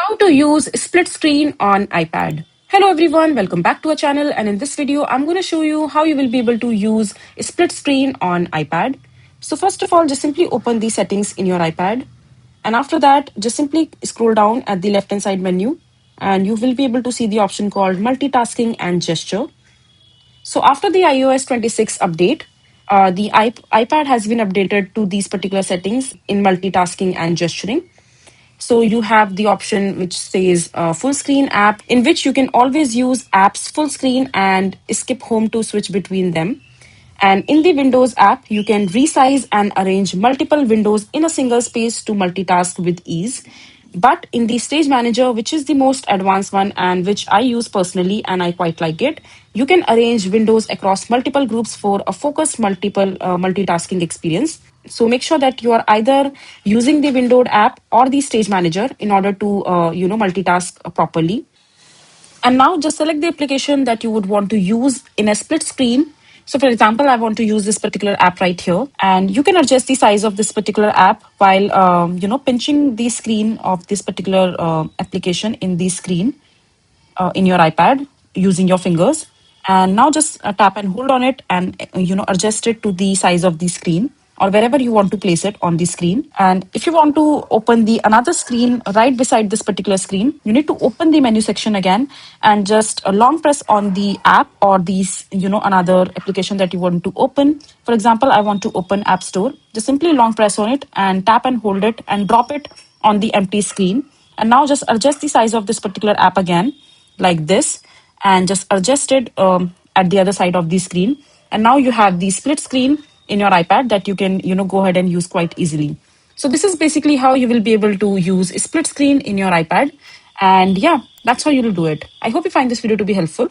How to use split screen on iPad. Hello everyone, welcome back to our channel, and in this video I'm going to show you how you will be able to use split screen on iPad. So first of all, just simply open the settings in your iPad, and after that just simply scroll down at the left hand side menu, and you will be able to see the option called multitasking and gesture. So after the iOS 26 update, the iPad has been updated to these particular settings in multitasking and gesturing. So you have the option which says full screen app, in which you can always use apps full screen and skip home to switch between them. And in the Windows app, you can resize and arrange multiple windows in a single space to multitask with ease. But in the Stage Manager, which is the most advanced one and which I use personally and I quite like it, you can arrange windows across multiple groups for a focused multitasking experience. So make sure that you are either using the windowed app or the Stage Manager in order to multitask properly. And now just select the application that you would want to use in a split screen. So for example, I want to use this particular app right here, and you can adjust the size of this particular app while pinching the screen of this particular application in the screen in your iPad using your fingers. And now just tap and hold on it, and adjust it to the size of the screen or wherever you want to place it on the screen. And if you want to open the another screen right beside this particular screen, you need to open the menu section again and just long press on the app or these another application that you want to open. For example, I want to open App Store. Just simply long press on it and tap and hold it and drop it on the empty screen. And now just adjust the size of this particular app again like this, and just adjust it at the other side of the screen. And now you have the split screen in your iPad that you can go ahead and use quite easily. So this is basically how you will be able to use split screen in your iPad. And yeah, that's how you will do it. I hope you find this video to be helpful.